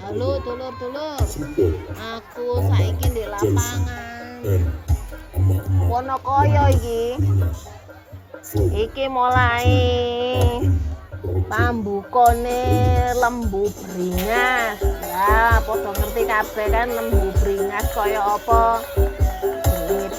Halo dulur-dulur, aku saiki di lapangan Wonokoyo iki mulai pambukane lembu bringas. Ya, padha ngerti kabeh kan lembu bringas kaya apa.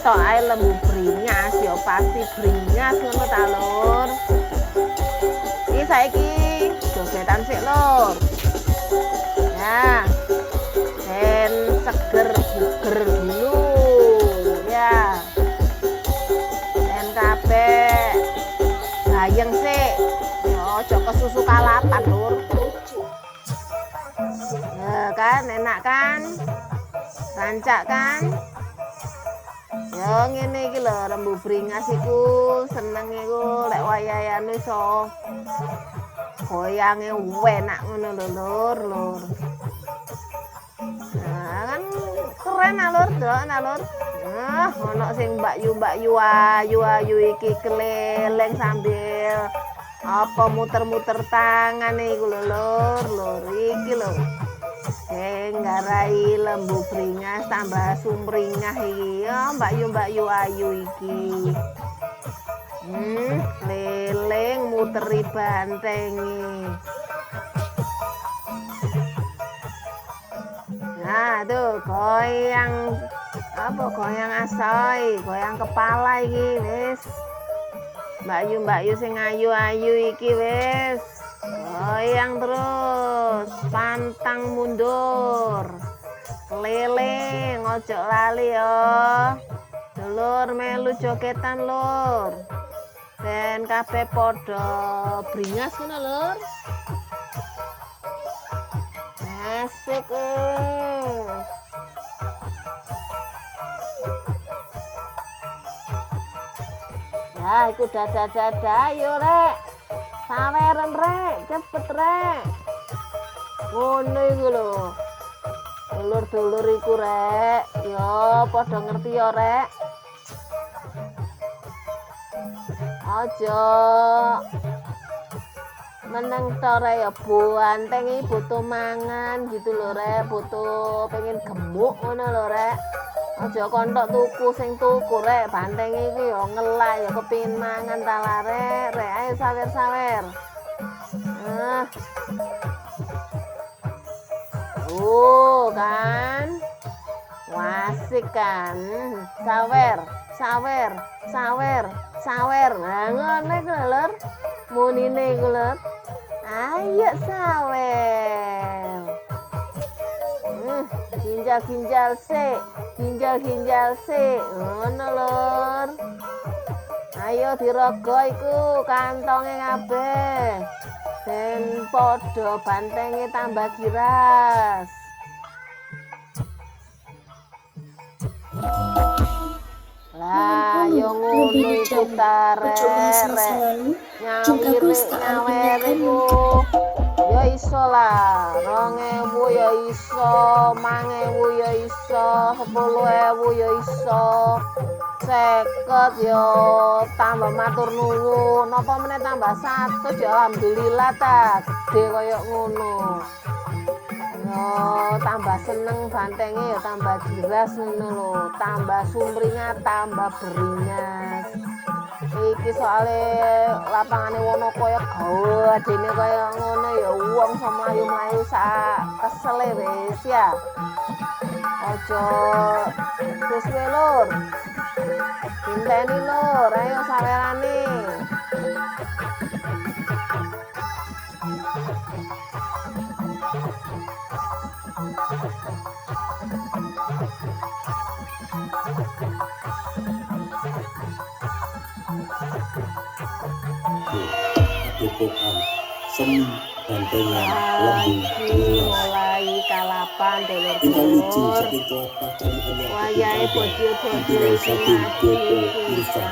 Tok ae lembu bringas ya pasti bringas ngono ta, Lur. Iki saiki jogetan sik, Lur. Ya, dan seger buger dulu ya, dan kabeh bayeng sih ojo kesusu kalapan, Lur. Ya kan, enak kan, rancak kan. Ya ngene iki lho, lembu bringas iku seneng iku lek wayahane iso goyange enak ngono lho, Lur. Nah, kan keren Lur, delok Lur. Nah, ono sing mbak-yu ayu iki keliling sambil apa muter-muter tangan iku lho, Lur. Iki lho. Nggarai lembu bringas tambah sumringah iki. Ya, mbak-yu ayu iki. Keliling muteri bantengi. Nah, tuh goyang apa goyang asoy, goyang kepala iki wis. Mbak-yu sing ayu-ayu iki wis. Goyang terus, pantang mundur. Keliling, ojo lali ya. Dulur melu jogetan, Lur. Ben kabeh padha bringas ngono, Lur. Asik. Ya, iku dadah yo, Rek. Saweren, Rek, cepet, Rek. Ngono iku lho. Dulur-dulur iku, Rek. Yo padha ngerti yo, Rek. Aja meneng to, Rek, ya banteng iki butuh mangan gitu lho, Rek. Butuh pengen gemuk ngono lho, Rek. Aja kontok tuku sing tuku, Rek. Banteng iki ya ngelak ya kepengin mangan ta lah, Rek. Ayo sawer-sawer. Kan. Wasik kan. Sawer. Nah, ngono iku lho, Lur. Munine iku, Lur. Ayo sawer. Ginjal sik. Ngono, Lur. Ayo dirogo iku kantonge kabeh. Ben padha bantenge tambah giras. Lah yo ngono iku tarek. Nyawer iku. Ya iso lah, 2000 ya iso, 5000 ya iso, 10.000 ya iso, 50 ya tambah matur nuwun, napa meneh tambah 100 ya alhamdulillah ta, gede kaya ngono. Ya tambah seneng bantenge ya tambah giras ngono lho, tambah sumringah, tambah beringas. Iki soale lapangane Wonokoyo gadene kaya ngono ya wong sama mlayu-mlayu sak kesele wis ya. Aja suwe, Lur. Dinteni, Lur, ayo sawerane. gepokan seni bantengan lembu beringas mulai kalapan ingkang wijing dulur-dulur saking tlatah Candi Anyar wayahe bocil-bocil pimpinan iki saking ngaji Joko Irfan pisan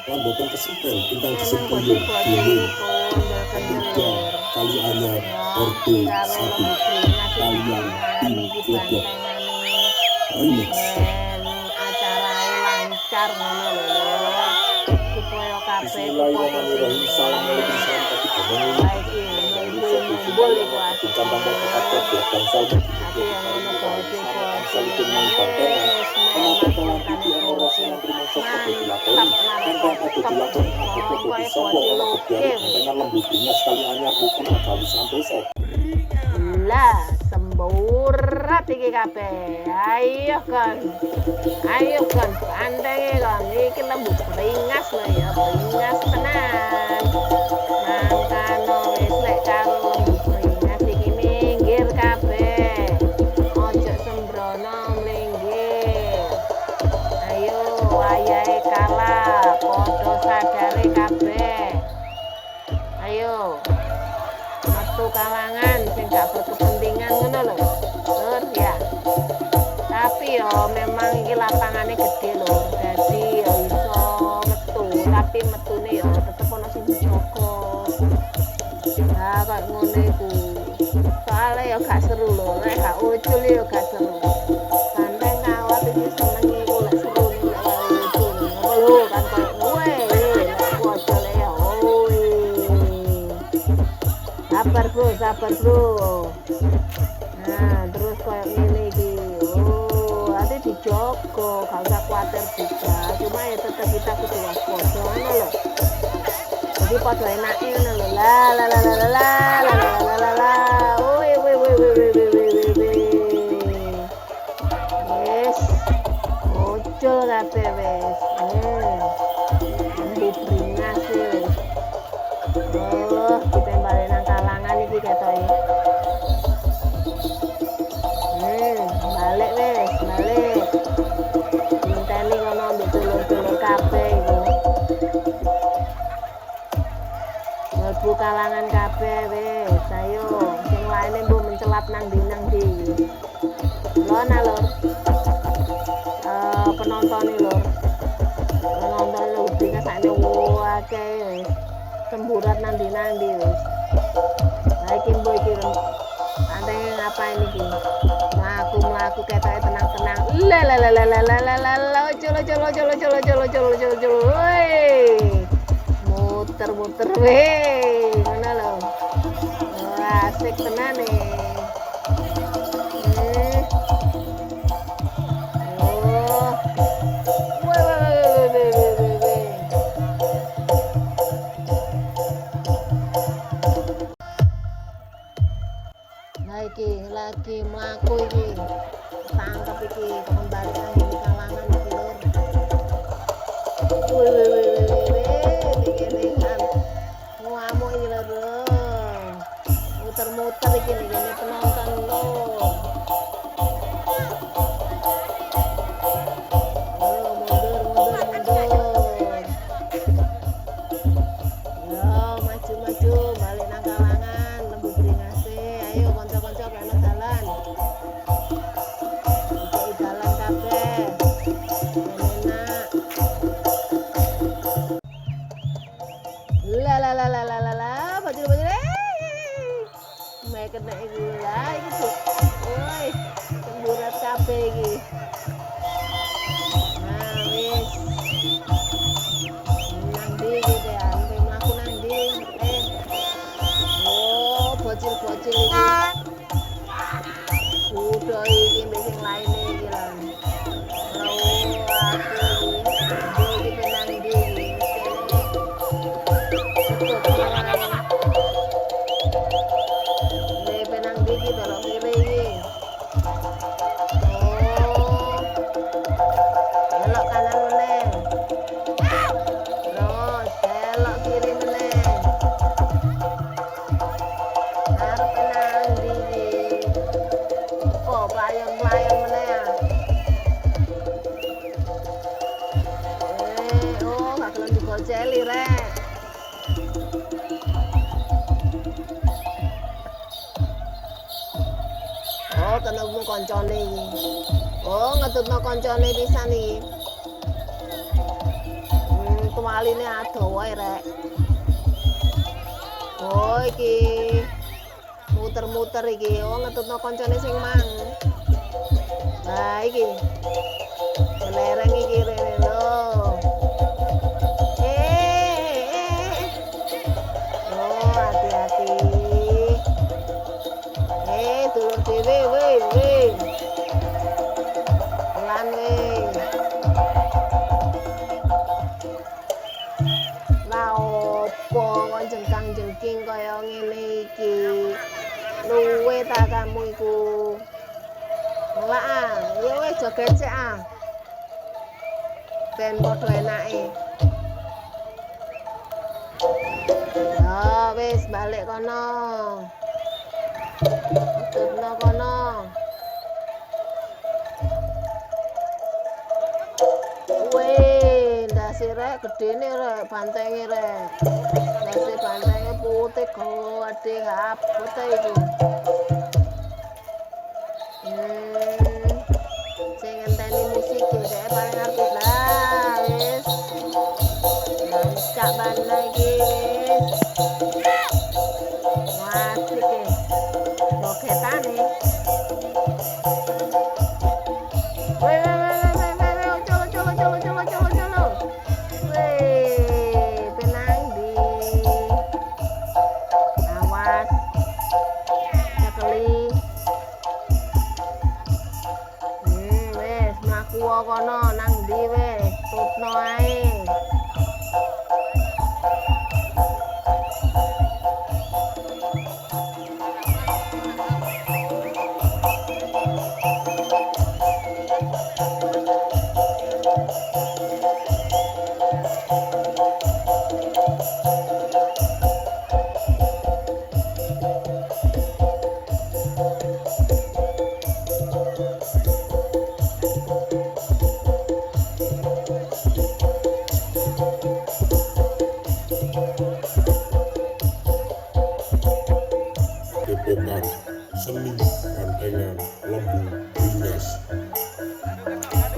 lan boten kesupen ingkang memang disengkuyung bocil-bocil dening iki kondel Pemuda kendel Kali Anyar ya RT karo 1 lembu beringas kalian tim iki Glebok bantengane Remix ben acarae lancar ngono lho supaya kabeh Bismillahirrahmanirrahim. Assalamualaikum warahmatullahi saiki mumbul iku asik Kecamatan Kekatep Belakang Salmu tapi yang ngono bocil-bocil Salikin main bantengan Penonton pelatih di ono senang terima sopo dilakoni Enteng adu dilakoni aku foto di sopo ono kebiari bantengan lembu beringas Kali Anyar Rukun Agawi Santoso lah semburat iki kabeh ayo kan andengi kan iki lembu beringas lho ya beringas tenan mangkano wis lek karo lembu beringas iki minggir kabeh ojo sembrono minggir ayo wayahe kalah padha sadare kabeh ayo metu kalangan sing gak berkepentingan ngono lho lur ya tapi yo memang iki lapangane gede lho dadi yo iso metu tapi metune yo tetep ono sing dijogo nah kok ngono iku soalnya yo gak seru lho lek gak ucul yo gak seru sampai ngawat iki seneng iku lek seru lek ucul ngono lho kan koyo kowe lek ucul yo sabar bro nah terus kayak gini iki nanti dijogo gak usah khawatir juga cuma ya tetap kita kudu waspada ngono lho jadi padha enake ngono lho la wis muncul kabeh wis beringas wis ditembali nang kalangan iki ketoke balik ngenteni ngono mbek dulur-dulur kabeh iku mlebu kalangan kabeh wis ayo sing laene mbok mencelat nang ndi lho lur penonton lho bingung sakne akeh semburat nang ndi wis ha iki mbok iki ande ngapain iki mlaku ketoke tenang-tenang colo muter weh ngono lho asik tenan iki lagi mlaku iki tangkep iki kembali nang kalangan iki lur iki ngamuk iki lho muter-muter iki ngene penonton lur mundur yo maju balik nang kalangan lembu beringas ayo kanca-kanca kena dalan iki dalan kabeh enak la bajul kena iki lah iki woi semburat kabeh iki nah wis nang ndi iki ampe mlaku nang ndi bocil-bocil iki udah iki mbek sing laine iki lan aku iki penang ndi penang ndi iki tolong kiri iki belok kanan meneh terus belok kiri meneh arep penang ndi ketemu koncone iki. Oh, ngetutno koncone pisan iki. Tuwaline adoh wae rek. Oh, iki muter-muter iki. Oh, ngetutno koncone sing mang. Nah, iki. Belereng iki rene lho. Oh, hati-hati. Dulur dhewe weh. Pelan weh. Lah opo kok jengkang-jengking kaya ngene iki? Luwe ta kamu iku? Lah ya wis joget sik ah. Ben padha enake. Ya wis balik kono. Tutupno kono. Weh, ndase rek gedene rek, bantenge rek. Ndase bantenge putih gede abot iki. Sing ngenteni musik dhek paling apik lah wis. Lancak bana iki wis. Asik e. Jogetane. Colo. Weh, penang di. Awas. Cekeli. Wis mlaku kono nang ndi wis, tutno ae. Depokan seni bantengan lembu Bringas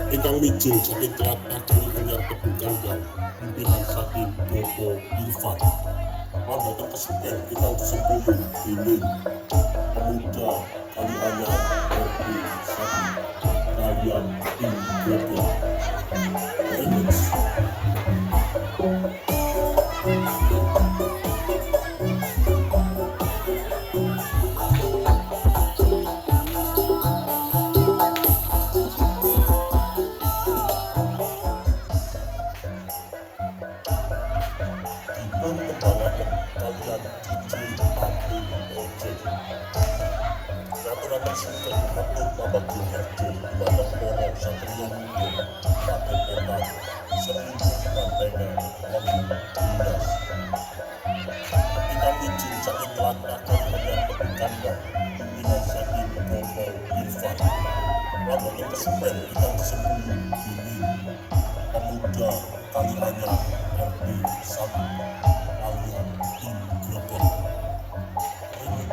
ingkang mijil saking tlatah Kali Anyar Kedungkanggang pimpinan saking Joko Irfan mboten kesupen ingkang disembunyi dening pemuda Kali Anyar RP Sadi kaliyan tim Joko Remix. Pemuda Kali Anyar RP Sadi kaliyan tim Joko Remix.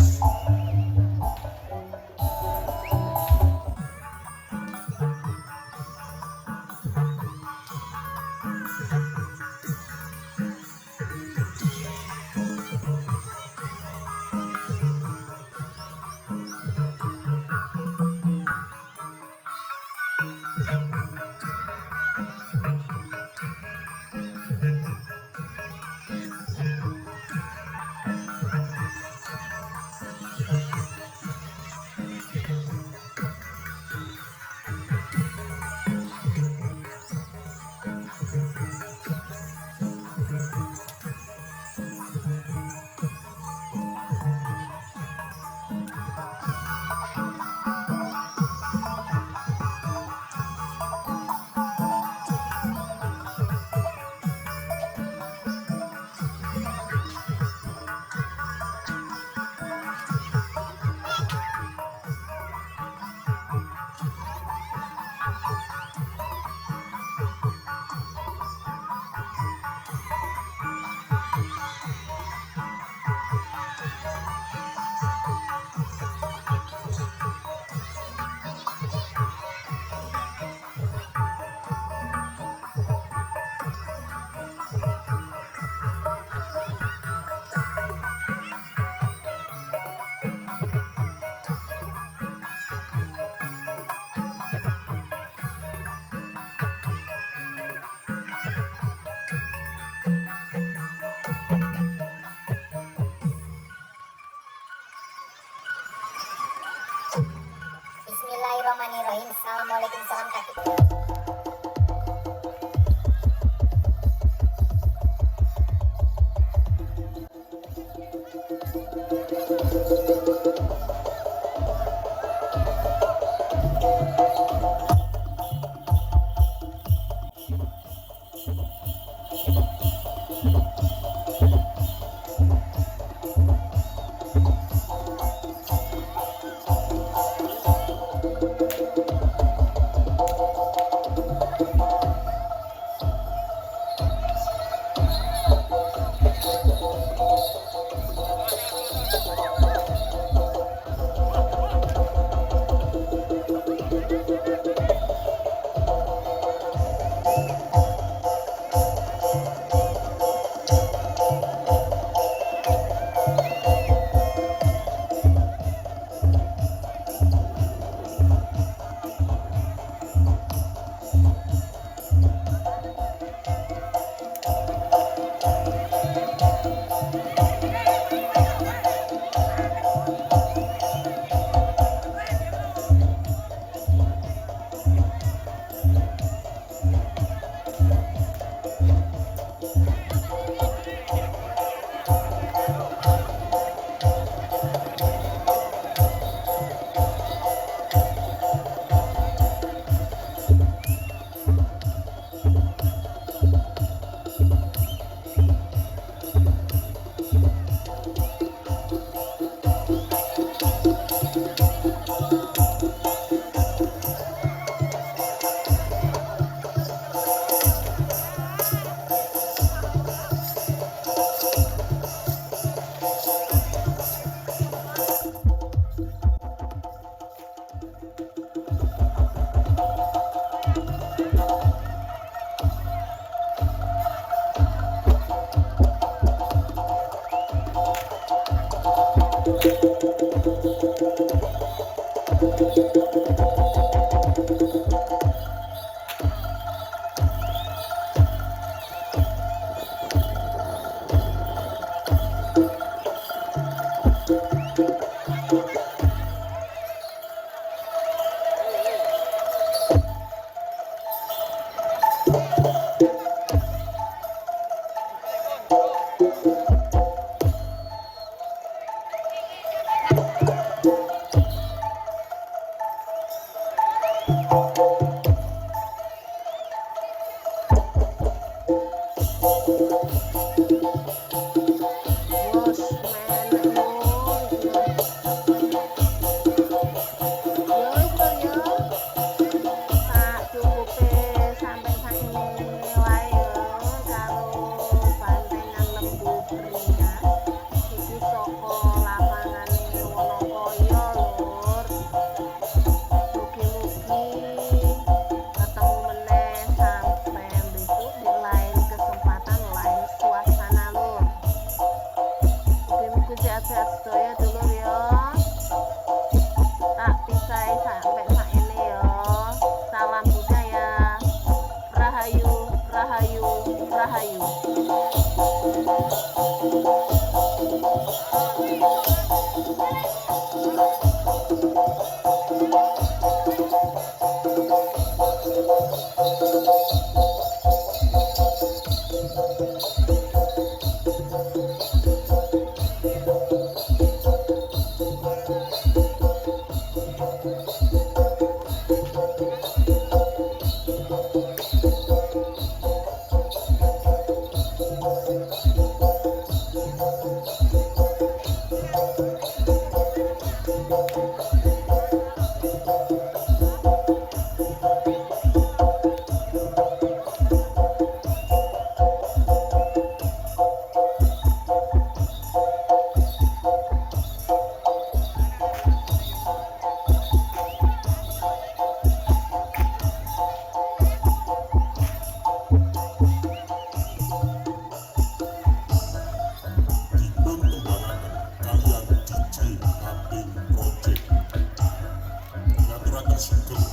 Assalamualaikum, salam kaki. Project ngaturaken sugeng